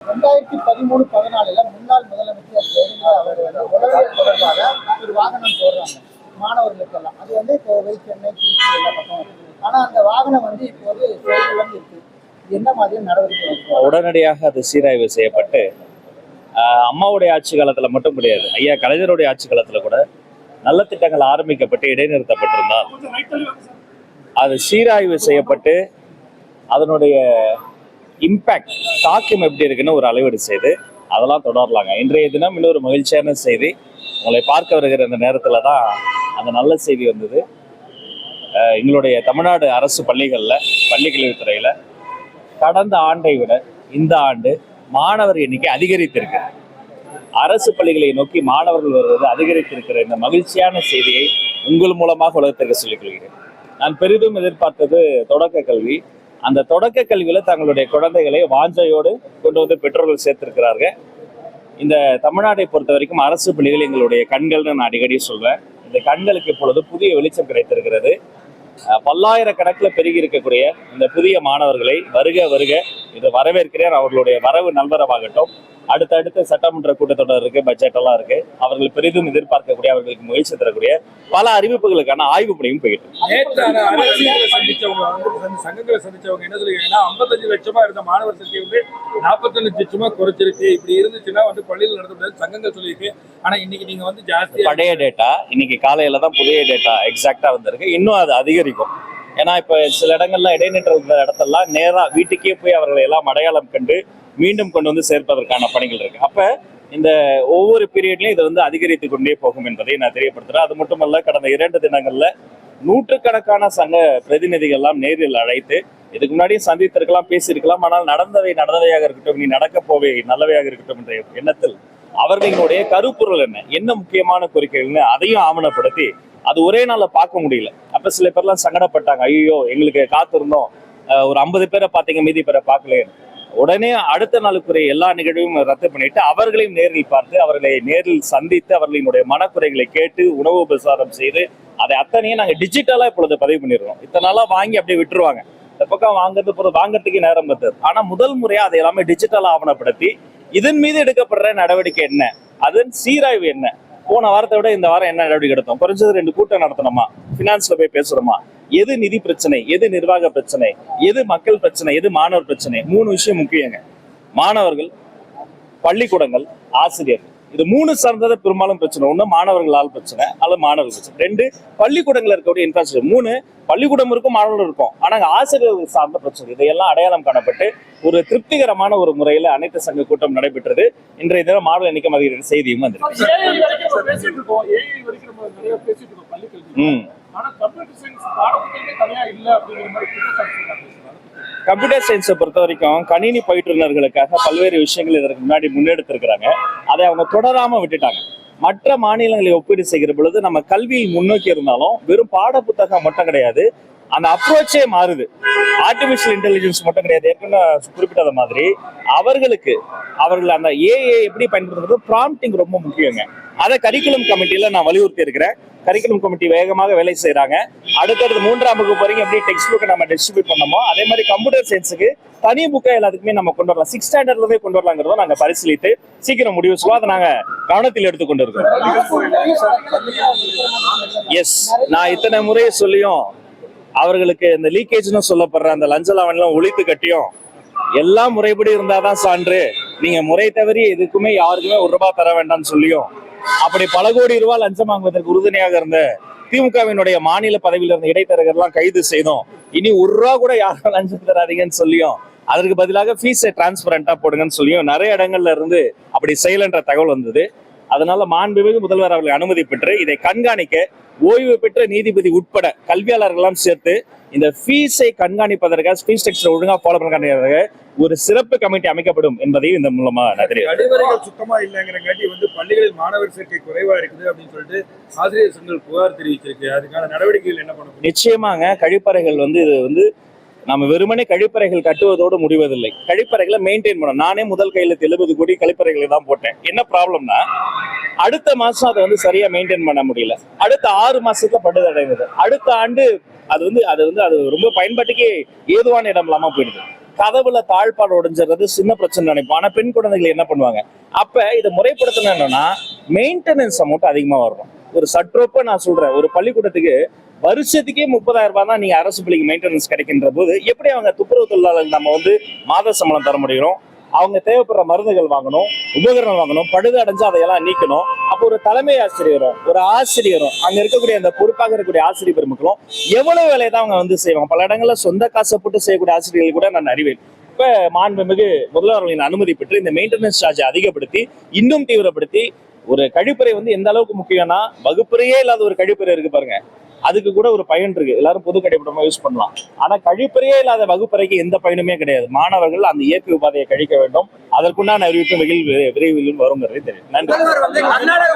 2013-14 முன்னாள் முதலமைச்சர் ஜெயலலிதா அவர் உளவியல் தொடர்பாக ஒரு வாகனம் போடுறாங்க மாணவர்களுக்கெல்லாம். அது கோவை, சென்னை, திருச்சி எல்லா பக்கம். ஆனா அந்த வாகனம் இப்போது செயலிழந்து இருக்கு. என்ன மாதிரியான நடவடிக்கை? உடனடியாக அது சீராய்வு செய்யப்பட்டு அம்மாவுடைய ஆட்சி காலத்துல மட்டும் கிடையாது, ஐயா கலைஞருடைய ஆட்சி காலத்துல கூட நல்ல திட்டங்கள் ஆரம்பிக்கப்பட்டு இடைநிறுத்தப்பட்டிருந்தால் அது சீராய்வு செய்யப்பட்டு அதனுடைய இம்பேக்ட் தாக்கம் எப்படி இருக்குன்னு ஒரு அளவீடு செய்து அதெல்லாம் தொடரலாங்க. இன்றைய தினம் இன்னொரு மகிழ்ச்சியான செய்தி, உங்களை பார்க்க வருகிற அந்த நேரத்தில் தான் அந்த நல்ல செய்தி வந்தது. எங்களுடைய தமிழ்நாடு அரசு பள்ளிகளில், பள்ளிக்கல்வித்துறையில் கடந்த ஆண்டை விட இந்த ஆண்டு மாணவர் எண்ணிக்கை அதிகரித்திருக்கு. அரசு பள்ளிகளை நோக்கி மாணவர்கள் வருவது அதிகரித்திருக்கிற இந்த மகிழ்ச்சியான செய்தியை உங்கள் மூலமாக உலகத்திற்கு சொல்லிக் கொள்கிறேன். நான் பெரிதும் எதிர்பார்த்தது தொடக்க கல்வி. அந்த தொடக்க கல்வியில தங்களுடைய குழந்தைகளை வாஞ்சையோடு கொண்டு வந்து பெற்றோர்கள் சேர்த்திருக்கிறார்கள். இந்த தமிழ்நாட்டை பொறுத்த வரைக்கும் அரசு பள்ளிகள் எங்களுடைய கண்கள்னு நான் அடிக்கடி சொல்வேன். இந்த கண்களுக்கு இப்பொழுது புதிய வெளிச்சம் கிடைத்திருக்கிறது. பல்லாயிரக்கணக்கில் பெருகி இருக்கக்கூடிய இந்த புதிய மாணவர்களை வருக வருக இது வரவேற்கிறேன். அவர்களுடைய வரவு நல்வரவாகட்டும். அடுத்தடுத்த சட்டமன்ற கூட்டத்தொடர் இருக்கு, பட்ஜெட் எல்லாம் இருக்கு. அவர்கள் பெரிதும் எதிர்பார்க்கக்கூடிய, அவர்களுக்கு முயற்சி தரக்கூடிய பல அறிவிப்புகளுக்கான ஆய்வு பணியும் போயிட்டு சங்கங்களை சந்திச்சவங்க என்ன சொல்லிருக்காங்கன்னா 55 லட்சமா இருந்த மாணவர் சேர்க்கை 45 லட்சமா குறைச்சிருக்கு. இப்படி இருந்துச்சுன்னா பள்ளியில் நடத்த முடியாது சங்கங்கள் சொல்லியிருக்கு. ஆனா இன்னைக்கு நீங்க ஜாஸ்தி பழைய டேட்டா, இன்னைக்கு காலையில தான் புதிய டேட்டா எக்ஸாக்டா வந்திருக்கு. இன்னும் அது அதிகரிக்கும். ஏன்னா இப்ப சில இடங்கள்ல இடைநிற்ற இடத்தெல்லாம் நேரா வீட்டுக்கே போய் அவர்களை எல்லாம் அடையாளம் கண்டு மீண்டும் கொண்டு வந்து சேர்ப்பதற்கான பணிகள் இருக்கு. அப்ப இந்த ஒவ்வொரு பீரியட்லயும் இது அதிகரித்து கொண்டே போகும் என்பதை நான் தெரியப்படுத்துறேன். அது மட்டுமல்ல, கடந்த 2 தினங்கள்ல நூற்றுக்கணக்கான சங்க பிரதிநிதிகள் எல்லாம் நேரில் அழைத்து இதுக்கு முன்னாடியும் சந்தித்திருக்கலாம், பேசியிருக்கலாம். ஆனால் நடந்தவை நடந்தவையாக இருக்கட்டும், நீ நடக்க போவே நல்லவையாக இருக்கட்டும் என்ற எண்ணத்தில் அவர்களுடைய கருப்பொருள் என்ன முக்கியமான கோரிக்கைகள்னு அதையும் ஆவணப்படுத்தி அது ஒரே நாள்ல பார்க்க முடியல. அப்ப சில பேர்லாம் சங்கடப்பட்டாங்க, ஐயோ எங்களுக்கு காத்திருந்தோம், ஒரு 50 பேரை பார்த்தீங்க, மீதி பேரை பார்க்கலையே. உடனே அடுத்த நாளுக்குரிய எல்லா நிகழ்வையும் ரத்து பண்ணிட்டு அவர்களையும் நேரில் பார்த்து அவர்களை நேரில் சந்தித்து அவர்களினுடைய மனக்குறைகளை கேட்டு உணவு உபசாரம் செய்து அதை அத்தனையும் நாங்கள் டிஜிட்டலா இப்பொழுது பதிவு பண்ணிடுறோம். இத்தனை நாளா வாங்கி அப்படியே விட்டுருவாங்க. இந்த பக்கம் வாங்கறதுக்கு நேரம் பத்தது. ஆனா முதல் முறையா அதை எல்லாமே டிஜிட்டலா ஆவணப்படுத்தி இதன் மீது எடுக்கப்படுற நடவடிக்கை என்ன, அதன் சீராய்வு என்ன, போன வாரத்தை விட இந்த வாரம் என்ன நடவடிக்கை எடுத்தோம், குறைஞ்சது 2 கூட்டம் நடத்தணுமா, பினான்ஸ்ல போய் பேசுறோமா, எது நிதி பிரச்சனை, எது நிர்வாக பிரச்சனை, எது மக்கள் பிரச்சனை, எது மாணவர் பிரச்சனை. 3 விஷயம் முக்கியங்க. மாணவர்கள், பள்ளிக்கூடங்கள், ஆசிரியர்கள். இது 3 சார்ந்தது பெரும்பாலும் பிரச்சனை. 1 மாணவர்களால் பிரச்சனை அல்லது மாணவர்கள் பிரச்சனை. 2 பள்ளிக்கூடங்கள் இருக்கக்கூடிய இன்ஃப்ராஸ்ட்ரக்சர். 3 பள்ளிக்கூடம் இருக்கும், மாணவர்கள் இருக்கும், ஆனா ஆசிரியர்கள் சார்ந்த பிரச்சனை. இதையெல்லாம் அடையாளம் காணப்பட்டு ஒரு திருப்திகரமான ஒரு முறையில அனைத்து சங்க கூட்டம் நடைபெற்றது. இன்றைய தினம் மாணவர் எண்ணிக்கை அதிகரிக்கிற செய்தியும் வந்திருக்கு. கம்ப்யூட்டர் சயின்ஸை பொறுத்த வரைக்கும் கணினி பயிற்றுனர்களுக்காக பல்வேறு விஷயங்கள் இதற்கு முன்னாடி முன்னெடுத்திருக்கிறாங்க. அதை அவங்க தொடராம விட்டுட்டாங்க. மற்ற மாநிலங்களை ஒப்பீடு செய்கிற பொழுது நம்ம கல்வியில் முன்னோக்கி இருந்தாலும் வெறும் பாட புத்தகம் மட்டும் கிடையாது, அந்த அப்ரோச்சே மாறுது. ஆர்டிபிஷியல் இன்டெலிஜென்ஸ் மட்டும் கிடையாது. ஏற்கனவே குறிப்பிட்டத மாதிரி அவர்கள் அந்த ஏஐ எப்படி பயன்படுத்துறது, ப்ராம்ப்டிங் ரொம்ப முக்கியங்க. அதை கரிக்குலம் கமிட்டியில நான் வலியுறுத்தி இருக்கிறேன். கரிக்குலம் கமிட்டி வேகமாக வேலை செய்யறாங்க. அடுத்தடுத்து 3ஆம் வகுப்பு வரைக்கும் எப்படி டெக்ஸ்ட் புக்கை நம்ம டிஸ்ட்ரிபியூட் பண்ணோமோ அதே மாதிரி கம்ப்யூட்டர் சயின்ஸுக்கு தனி புக்கை எல்லாத்துக்குமே நம்ம கொண்டு வரலாம். 6th ஸ்டாண்டர்ட்ல கொண்டு வரலாங்கிறத நாங்க பரிசீலித்து சீக்கிரம் முடிவு சொல்லுவோம். அதை நாங்க கவனத்தில் எடுத்துக் கொண்டு இருக்கோம். எஸ், நான் இத்தனை முறையை சொல்லியும் அவர்களுக்கு இந்த லீக்கேஜ்னு சொல்லப்படுற அந்த லஞ்ச லாவண்யம் ஒழித்து கட்டியும் எல்லாம் முறைப்படி இருந்தாதான் சான்று, நீங்க முறை தவறி எதுக்குமே யாருக்குமே ₹1 தர வேண்டாம்னு சொல்லியும் அப்படி பல கோடி ரூபாய் லஞ்சம் வாங்குவதற்கு உறுதுணையாக இருந்த திமுகவினுடைய மாநில பதவியில் இருந்த இடைத்தரகர்லாம் கைது செய்தோம். இனி ₹1 கூட யாரும் லஞ்சம் தராதீங்கன்னு சொல்லியும் அதற்கு பதிலாக ஃபீஸை டிரான்ஸ்பரண்டா போடுங்கன்னு சொல்லியும் நிறைய இடங்கள்ல இருந்து அப்படி செய்யலன்ற தகவல் வந்தது. அதனால மாண்புமிகு முதல்வர் அவர்கள் அனுமதி பெற்று இதை கண்காணிக்க ஓய்வு பெற்ற நீதிபதி உட்பட கல்வியாளர்கள்லாம் சேர்த்து இந்த ஃபீஸை கண்காணிப்பதற்காக, ஃபீஸ் ஸ்ட்ரக்சர் ஒழுங்கா ஃபாலோ பண்ணுறதுக்காக ஒரு சிறப்பு கமிட்டி அமைக்கப்படும் என்பதையும் இந்த மூலமா கழிவறைகள் சுத்தமா இல்லைங்கிறங்காட்டி பள்ளிகளில் மாணவர் சேர்க்கை குறைவா இருக்குது அப்படின்னு சொல்லிட்டு ஆசிரியர் சங்கங்கள் புகார் தெரிவிச்சிருக்கு. அதுக்கான நடவடிக்கைகள் என்ன பண்ணணும்? நிச்சயமாங்க, கழிப்பறைகள் இது நம்ம வெறுமனே கழிப்பறைகள் கட்டுவதோடு முடிவதில்லை. கழிப்பறைகளை மெயின்டைன் பண்ணணும். நானே முதல் கையில 70 கோடி கழிப்பறைகளை தான் போட்டேன். என்ன ப்ராப்ளம்னா அடுத்த மாசம் அதை சரியா மெயின்டைன் பண்ண முடியல. அடுத்த 6 மாசத்துல படுதடைந்தது. அடுத்த ஆண்டு அது ரொம்ப பயன்பாட்டுக்கே ஏதுவான இடம் இல்லாம போயிடுது. கதவுல தாழ்பாடு உடைஞ்சிடுறது சின்ன பிரச்சனை நினைப்போம். ஆனா பெண் குழந்தைகள் என்ன பண்ணுவாங்க? அப்ப இதை முறைப்படுத்தணும் என்னன்னா மெயின்டெனன்ஸ் அமௌண்ட் அதிகமா வரும். ஒரு சற்றொப்ப நான் சொல்றேன், ஒரு பள்ளிக்கூடத்துக்கு வருஷத்துக்கே 30,000 ரூபாய் தான் நீங்க அரசு பள்ளிக்கு மெயின்டெனன்ஸ் கிடைக்கின்ற போது எப்படி அவங்க துப்புரவு தொழிலாளர்கள் நம்ம வந்து மாத சம்பளம் தர முடியும்? அவங்க தேவைப்படுற மருந்துகள் வாங்கணும், உபகரணம் வாங்கணும், பழுது அடைஞ்சு அதையெல்லாம் நீக்கணும். அப்போ ஒரு தலைமை ஆசிரியரும் ஒரு ஆசிரியரும் அங்க இருக்கக்கூடிய அந்த பொறுப்பாக இருக்கக்கூடிய ஆசிரியர் பெருமக்களும் எவ்வளவு வேலையை தான் அவங்க வந்து செய்வாங்க. பல இடங்கள்ல சொந்த காசை போட்டு செய்யக்கூடிய ஆசிரியர்கள் கூட நான் அறிவேன். இப்ப மாண்புமிகு முதல்வர்களின் அனுமதி பெற்று இந்த மெயின்டெனன்ஸ் சார்ஜ் அதிகப்படுத்தி இன்னும் தீவிரப்படுத்தி ஒரு கழிப்பறை வந்து எந்த அளவுக்கு முக்கியம்னா வகுப்பறையே இல்லாத ஒரு கழிப்பறை இருக்கு பாருங்க, அதுக்கு கூட ஒரு பயன் இருக்கு. எல்லாரும் பொது கழிப்பிடமா யூஸ் பண்ணலாம். ஆனா கழிப்பறையே இல்லாத வகுப்பறைக்கு எந்த பயனுமே கிடையாது. மாணவர்கள் அந்த இயற்கை உபாதையை கழிக்க வேண்டும். அதற்குண்டான அறிவிப்பு விரைவில் வருங்கிறது தெரியும். நன்றி. கர்நாடக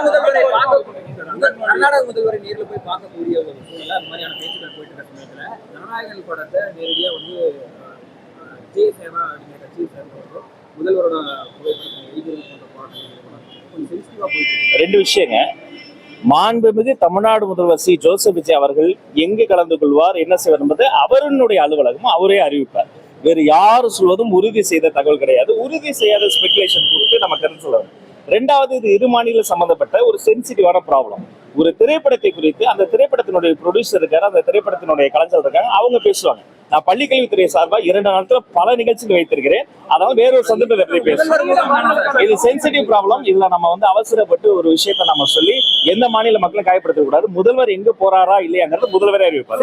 முதல்வரை நேரில் போய் பார்க்கக்கூடிய ஒரு சூழ்நிலை அந்த மாதிரியான பேச்சுக்கள் போயிட்டு இருக்க சமயத்துல ஜனநாயக படத்தை நேரடியா வந்து ஜெயசேனா அப்படிங்கிற கட்சியை சேர்ந்தவர்கள் முதல்வரோட புகைப்படத்தை எழுதி போன்ற போராட்டங்கள் கொஞ்சம் சென்சிட்டிவா போயிட்டு ரெண்டு விஷயங்க. மாண்புமிகு தமிழ்நாடு முதல்வர் சி ஜோசப் விஜய் அவர்கள் எங்கு கலந்து கொள்வார், என்ன செய்வார் என்பது அவருடைய அலுவலகம் அவரே அறிவிப்பார். வேறு யார் சொல்வதும் உறுதி செய்த தகவல் கிடையாது. உறுதி செய்யாத ஸ்பெகுலேஷன் கொடுத்து நம்ம கருத்து சொல்ல வேண்டும். ரெண்டாவது, இது இரு மாநில சம்பந்தப்பட்ட ஒரு சென்சிட்டிவான ப்ராப்ளம். ஒரு திரைப்படத்தை குறித்து அந்த திரைப்படத்தினுடைய ப்ரொடியூசர் இருக்காரு, அந்த திரைப்படத்தினுடைய கலைஞர் இருக்காங்க, அவங்க பேசுவாங்க. நான் பள்ளிக்கல்வித்துறை சார்பா 2 நாட்கள் பல நிகழ்ச்சிகள் வைத்திருக்கிறேன். அதனால வேறொரு சந்தர்ப்பத்தை பற்றி பேசுவோம். இது சென்சிட்டிவ் ப்ராப்ளம். இதுல நம்ம வந்து அவசரப்பட்டு ஒரு விஷயத்தை நம்ம சொல்லி எந்த மாநில மக்களை காயப்படுத்த கூடாது. முதல்வர் எங்க போறாரா இல்லையாங்கிறது முதல்வரே அறிவிப்பார்.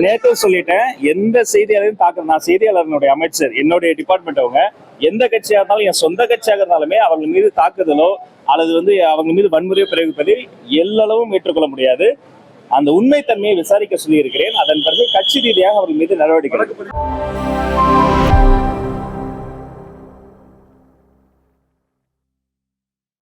நேற்று சொல்லிட்டேன், எந்த செய்தியாளரையும் தாக்க, நான் செய்தியாளர்களுடைய அமைச்சர், என்னுடைய டிபார்ட்மெண்ட் அவங்க எந்த கட்சியா இருந்தாலும் என் சொந்த கட்சியாக இருந்தாலுமே அவங்க மீது தாக்குதலோ அல்லது வந்து அவங்க மீது வன்முறையோ பிரயோகிப்பதை எல்லளவும் ஏற்றுக்கொள்ள முடியாது. அந்த உண்மைத்தன்மையை விசாரிக்க சொல்லி இருக்கிறேன். அதன் பிறகு கட்சி ரீதியாக அவர்கள் மீது நடவடிக்கை எடுக்கப்படும்.